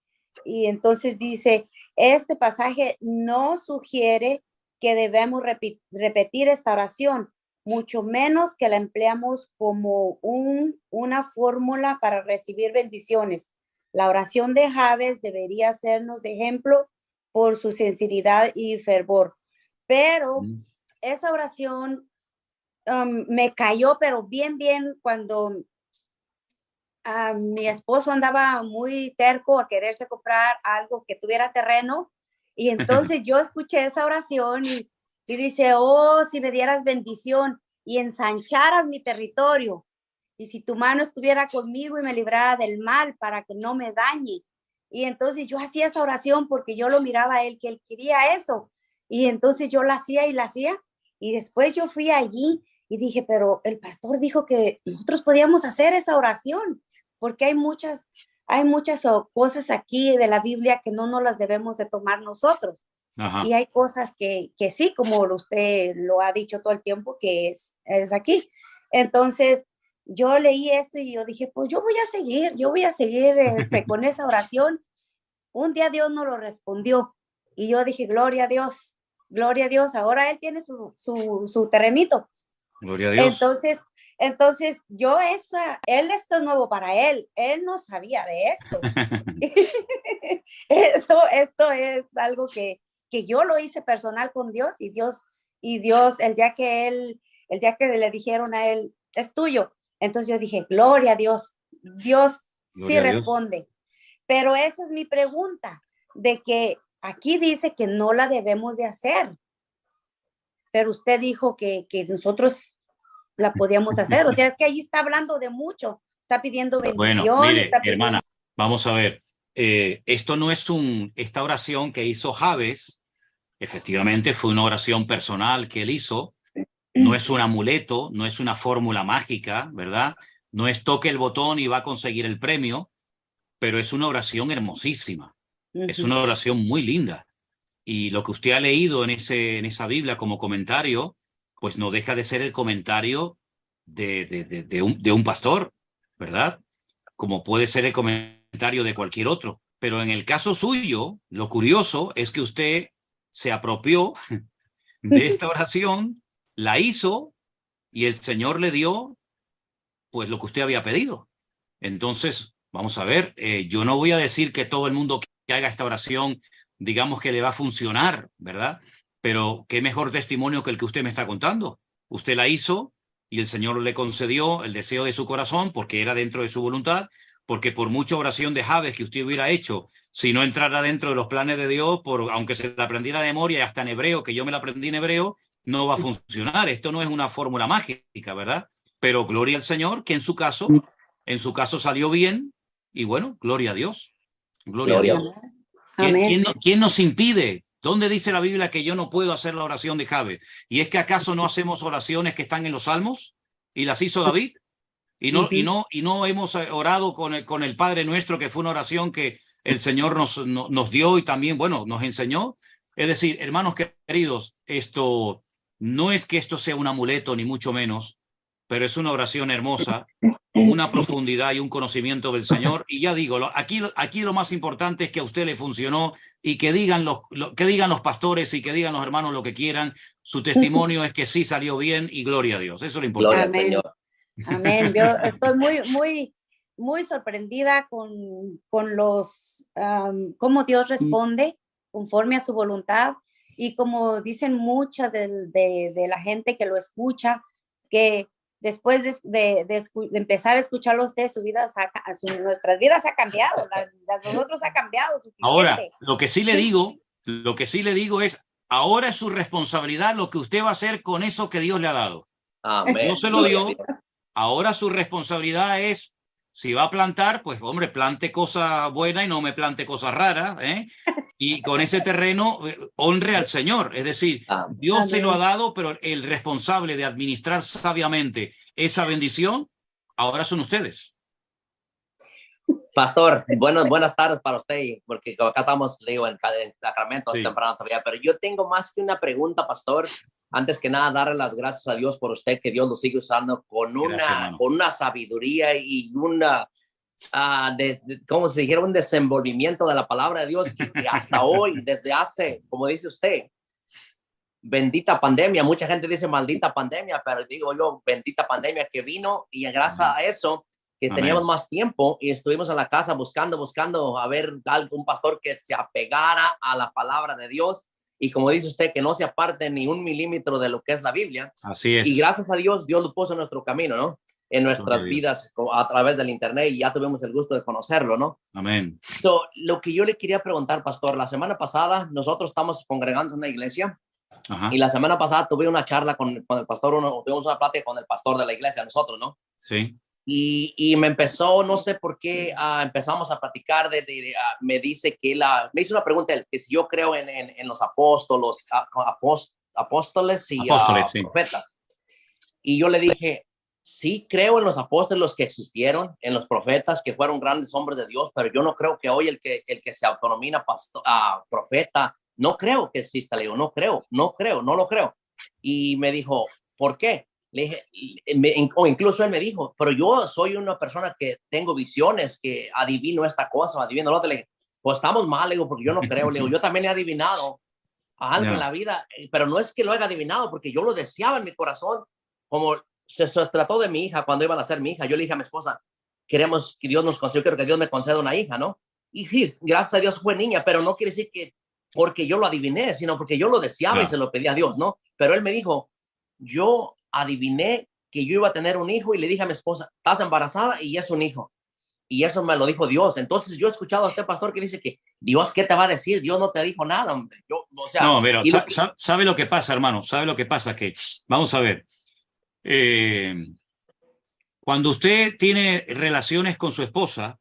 y entonces dice, este pasaje no sugiere que debemos repetir esta oración, mucho menos que la empleamos como una fórmula para recibir bendiciones. La oración de Jabes debería sernos de ejemplo por su sinceridad y fervor. Pero esa oración me cayó, pero bien, cuando mi esposo andaba muy terco a quererse comprar algo que tuviera terreno. Y entonces yo escuché esa oración y dice, oh, si me dieras bendición y ensancharas mi territorio, y si tu mano estuviera conmigo y me librara del mal para que no me dañe. Y entonces yo hacía esa oración porque yo lo miraba a él, que él quería eso. Y entonces yo la hacía, y después yo fui allí y dije, pero el pastor dijo que nosotros podíamos hacer esa oración, porque hay muchas cosas aquí de la Biblia que no nos las debemos de tomar nosotros. Ajá. Y hay cosas que sí, como usted lo ha dicho todo el tiempo, que es aquí. Entonces, yo leí esto y yo dije, pues yo voy a seguir con esa oración. Un día Dios nos lo respondió y yo dije, gloria a Dios, ahora él tiene su terrenito. Gloria a Dios. Entonces él, esto es nuevo para él no sabía de esto. Esto es algo que yo lo hice personal con Dios, y Dios, el día que le dijeron a él, es tuyo. Entonces yo dije, gloria a Dios, sí responde. Pero esa es mi pregunta, de que aquí dice que no la debemos de hacer, pero usted dijo que nosotros la podíamos hacer. O sea, es que ahí está hablando de mucho, está pidiendo bendición. Bueno, mire, hermana, vamos a ver. Esto no es esta oración que hizo Jabes, efectivamente fue una oración personal que él hizo, no es un amuleto, no es una fórmula mágica, ¿verdad? No es toque el botón y va a conseguir el premio, pero es una oración hermosísima, es una oración muy linda. Y lo que usted ha leído en esa Biblia como comentario, pues no deja de ser el comentario de un pastor, ¿verdad? Como puede ser el comentario de cualquier otro. Pero en el caso suyo, lo curioso es que usted se apropió de esta oración, la hizo y el Señor le dio pues lo que usted había pedido. Entonces, vamos a ver, yo no voy a decir que todo el mundo que haga esta oración, digamos que le va a funcionar, ¿verdad? Pero qué mejor testimonio que el que usted me está contando. Usted la hizo y el Señor le concedió el deseo de su corazón porque era dentro de su voluntad, porque por mucha oración de Jabes que usted hubiera hecho, si no entrara dentro de los planes de Dios, aunque se la aprendiera de memoria, hasta en hebreo, que yo me la aprendí en hebreo, no va a funcionar. Esto no es una fórmula mágica, ¿verdad? Pero gloria al Señor, que en su caso salió bien, y bueno, gloria a Dios. Gloria a Dios. ¿Quién nos impide? ¿Dónde dice la Biblia que yo no puedo hacer la oración de Jabes? ¿Y es que acaso no hacemos oraciones que están en los Salmos? ¿Y las hizo David? ¿Y no hemos orado con el Padre Nuestro, que fue una oración que el Señor nos dio y también, bueno, nos enseñó? Es decir, hermanos queridos, esto no es que esto sea un amuleto, ni mucho menos, pero es una oración hermosa, con una profundidad y un conocimiento del Señor. Y ya digo, aquí lo más importante es que a usted le funcionó, y que digan los pastores y que digan los hermanos lo que quieran. Su testimonio es que sí salió bien, y gloria a Dios. Eso es lo importante. Gloria al Señor. Amén. Yo estoy muy sorprendida con cómo Dios responde conforme a su voluntad, y como dicen mucha de la gente que lo escucha, que después de empezar a escucharlos, su vida, nuestras vidas ha cambiado, las de nosotros ha cambiado. Ahora, lo que sí le digo es, ahora es su responsabilidad lo que usted va a hacer con eso que Dios le ha dado. Amén. No se lo dio. Ahora su responsabilidad es, si va a plantar, pues hombre, plante cosas buenas y no me plante cosas raras, ¿eh? Y con ese terreno honre al Señor. Es decir, Dios se lo ha dado, pero el responsable de administrar sabiamente esa bendición, ahora son ustedes. Pastor, buenas tardes para usted, porque acá estamos, leo en Sacramento, es temprano todavía, pero yo tengo más que una pregunta, pastor. Antes que nada, darle las gracias a Dios por usted, que Dios lo sigue usando con una sabiduría y como si dijera, un desenvolvimiento de la palabra de Dios que hasta hoy, desde hace, como dice usted, bendita pandemia. Mucha gente dice maldita pandemia, pero digo yo, bendita pandemia que vino, y gracias a eso que teníamos más tiempo y estuvimos en la casa buscando a ver un pastor que se apegara a la palabra de Dios, y como dice usted, que no se aparte ni un milímetro de lo que es la Biblia. Así es. Y gracias a Dios, Dios lo puso en nuestro camino, ¿no? En nuestras vidas a través del internet, y ya tuvimos el gusto de conocerlo, ¿no? Amén. Lo que yo le quería preguntar, pastor, la semana pasada nosotros estamos congregando en una iglesia. Ajá. Y la semana pasada tuve una charla con el pastor, tuvimos una plática con el pastor de la iglesia, nosotros, ¿no? Sí. Y me empezó, no sé por qué, empezamos a platicar me dice que me hizo una pregunta, que si yo creo en los apóstoles y sí. profetas. Y yo le dije, sí creo en los apóstoles, los que existieron, en los profetas que fueron grandes hombres de Dios, pero yo no creo que hoy el que se autonomina profeta, no creo que exista. Le digo, no lo creo. Y me dijo, ¿por qué? Le dije, o incluso él me dijo, pero yo soy una persona que tengo visiones, que adivino esta cosa, adivino lo otro. Le dije, pues estamos mal, le digo, porque yo no creo. Le digo, yo también he adivinado algo en la vida, pero no es que lo haya adivinado, porque yo lo deseaba en mi corazón. Como se trató de mi hija cuando iba a nacer mi hija, yo le dije a mi esposa, queremos que Dios nos conceda, quiero que Dios me conceda una hija, ¿no? Y sí, gracias a Dios fue niña, pero no quiere decir que porque yo lo adiviné, sino porque yo lo deseaba y se lo pedí a Dios, ¿no? Pero él me dijo, yo adiviné que yo iba a tener un hijo, y le dije a mi esposa, estás embarazada y es un hijo. Y eso me lo dijo Dios. Entonces yo he escuchado a este pastor que dice que Dios, ¿qué te va a decir? Dios no te dijo nada, hombre. No, pero ¿sabe lo que pasa, hermano? ¿Sabe lo que pasa? Que, vamos a ver, cuando usted tiene relaciones con su esposa,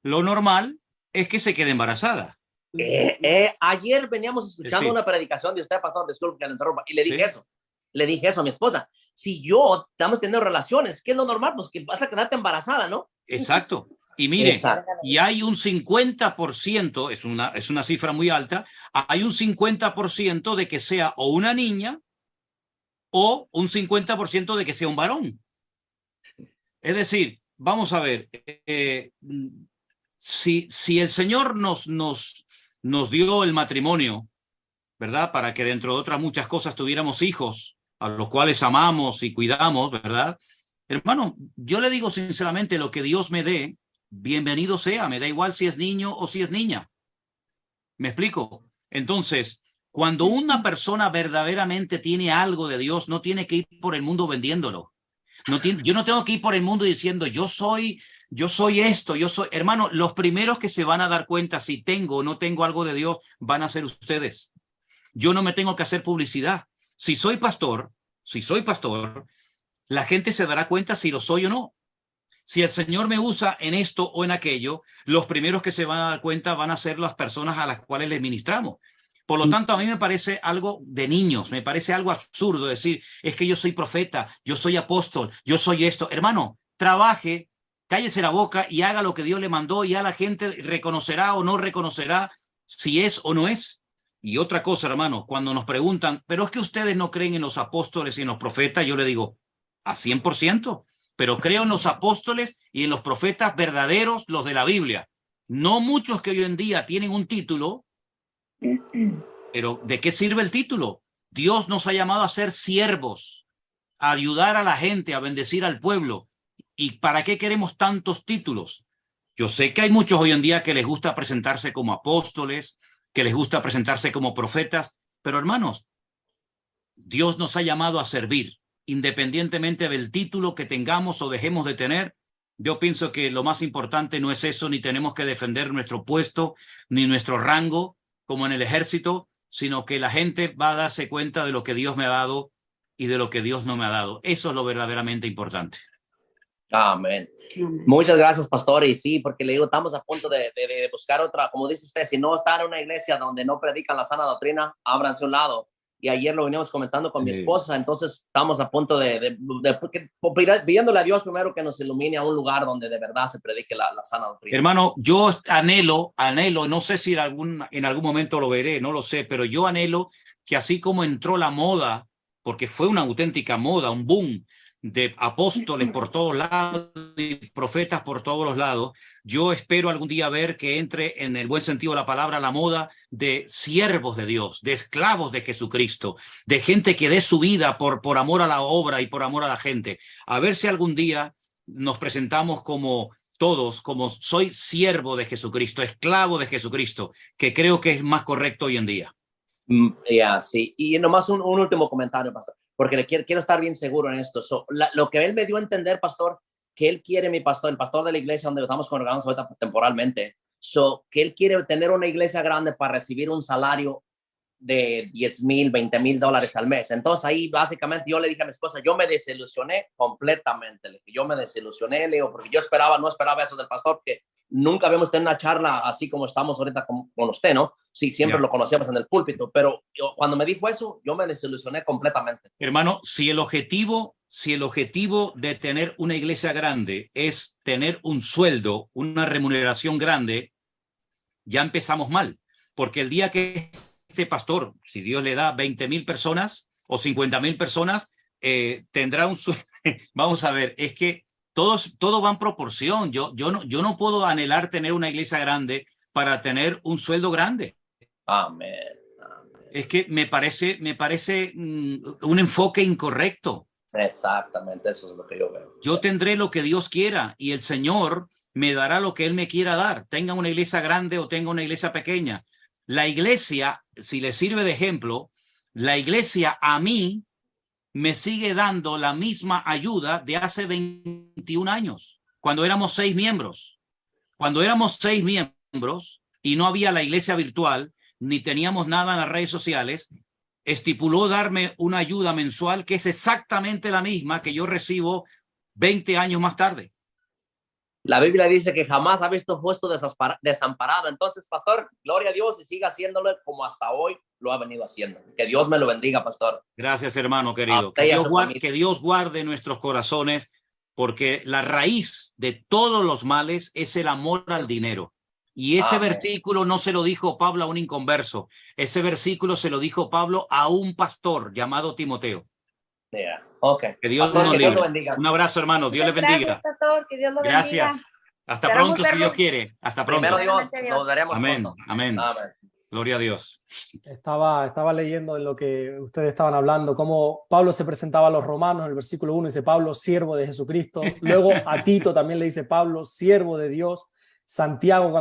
lo normal es que se quede embarazada. Ayer veníamos escuchando una predicación de usted, pastor, disculpe que le interrumpa, y le dije eso. Le dije eso a mi esposa. Si estamos teniendo relaciones, ¿qué es lo normal? Pues que vas a quedarte embarazada, ¿no? Exacto. Y mire, y hay un 50%, es una cifra muy alta, hay un 50% de que sea o una niña o un 50% de que sea un varón. Es decir, vamos a ver, si el Señor nos dio el matrimonio, ¿verdad? Para que dentro de otras muchas cosas tuviéramos hijos, a los cuales amamos y cuidamos, ¿verdad? Hermano, yo le digo sinceramente, lo que Dios me dé, bienvenido sea, me da igual si es niño o si es niña. ¿Me explico? Entonces, cuando una persona verdaderamente tiene algo de Dios, no tiene que ir por el mundo vendiéndolo. Yo no tengo que ir por el mundo diciendo, yo soy esto, hermano, los primeros que se van a dar cuenta si tengo o no tengo algo de Dios van a ser ustedes. Yo no me tengo que hacer publicidad. Si soy pastor, la gente se dará cuenta si lo soy o no. Si el Señor me usa en esto o en aquello, los primeros que se van a dar cuenta van a ser las personas a las cuales les ministramos. Por lo tanto, a mí me parece algo de niños, me parece algo absurdo decir, es que yo soy profeta, yo soy apóstol, yo soy esto. Hermano, trabaje, cállese la boca y haga lo que Dios le mandó, y ya la gente reconocerá o no reconocerá si es o no es. Y otra cosa, hermano, cuando nos preguntan, pero es que ustedes no creen en los apóstoles y en los profetas, yo le digo, a 100%, pero creo en los apóstoles y en los profetas verdaderos, los de la Biblia. No muchos que hoy en día tienen un título, pero ¿de qué sirve el título? Dios nos ha llamado a ser siervos, a ayudar a la gente, a bendecir al pueblo. ¿Y para qué queremos tantos títulos? Yo sé que hay muchos hoy en día que les gusta presentarse como apóstoles, que les gusta presentarse como profetas, pero hermanos, Dios nos ha llamado a servir, independientemente del título que tengamos o dejemos de tener. Yo pienso que lo más importante no es eso, ni tenemos que defender nuestro puesto, ni nuestro rango, como en el ejército, sino que la gente va a darse cuenta de lo que Dios me ha dado y de lo que Dios no me ha dado. Eso es lo verdaderamente importante. Amén. Muchas gracias, pastor. Y sí, porque le digo, estamos a punto de buscar otra, como dice usted, si no está en una iglesia donde no predican la sana doctrina, ábranse a un lado. Y ayer lo veníamos comentando con mi esposa, entonces estamos a punto pidiéndole a Dios primero que nos ilumine a un lugar donde de verdad se predique la sana doctrina. Hermano, yo anhelo, no sé si en algún momento lo veré, no lo sé, pero yo anhelo que así como entró la moda, porque fue una auténtica moda, un boom, de apóstoles por todos lados y profetas por todos los lados. Yo espero algún día ver que entre, en el buen sentido de la palabra, la moda de siervos de Dios, de esclavos de Jesucristo, de gente que dé su vida por amor a la obra y por amor a la gente. A ver si algún día nos presentamos como todos, como soy siervo de Jesucristo, esclavo de Jesucristo, que creo que es más correcto hoy en día. Sí. Y nomás un último comentario, pastor, porque quiero estar bien seguro en esto. Lo que él me dio a entender, pastor, que él quiere, el pastor de la iglesia donde estamos congregados ahorita temporalmente, que él quiere tener una iglesia grande para recibir un salario de $10,000, $20,000 al mes. Entonces ahí básicamente yo le dije a mi esposa, yo me desilusioné completamente. Le dije, yo me desilusioné, le digo, porque yo no esperaba eso del pastor, que nunca habíamos tenido una charla así como estamos ahorita con usted, ¿no? Sí, siempre lo conocíamos en el púlpito, pero cuando me dijo eso, yo me desilusioné completamente. Hermano, si el objetivo de tener una iglesia grande es tener un sueldo, una remuneración grande, ya empezamos mal, porque el día que este pastor, si Dios le da 20,000 personas o 50,000 personas, tendrá un sueldo. Vamos a ver, es que todo va en proporción. Yo no puedo anhelar tener una iglesia grande para tener un sueldo grande. Amén. Es que me parece un enfoque incorrecto. Exactamente, eso es lo que yo veo. Yo tendré lo que Dios quiera y el Señor me dará lo que Él me quiera dar. Tenga una iglesia grande o tenga una iglesia pequeña. La iglesia, si le sirve de ejemplo, la iglesia a mí me sigue dando la misma ayuda de hace 21 años, cuando éramos 6 miembros. Cuando éramos 6 miembros y no había la iglesia virtual, ni teníamos nada en las redes sociales, estipuló darme una ayuda mensual que es exactamente la misma que yo recibo 20 años más tarde. La Biblia dice que jamás ha visto justo desamparado. Entonces, pastor, gloria a Dios y siga haciéndolo como hasta hoy lo ha venido haciendo. Que Dios me lo bendiga, pastor. Gracias, hermano querido. Que Dios guarde nuestros corazones, porque la raíz de todos los males es el amor al dinero. Y ese versículo no se lo dijo Pablo a un inconverso. Ese versículo se lo dijo Pablo a un pastor llamado Timoteo. Okay. Que Dios nos bendiga. Un abrazo, hermano. Dios les bendiga. Gracias, pastor. Que Dios lo bendiga. Gracias. Hasta pronto, si Dios quiere. Hasta pronto. Primero Dios, nos daremos pronto. Amén. Gloria a Dios. Estaba leyendo en lo que ustedes estaban hablando, cómo Pablo se presentaba a los romanos. En el versículo 1 dice Pablo, siervo de Jesucristo. Luego a Tito también le dice Pablo, siervo de Dios. Santiago, cuando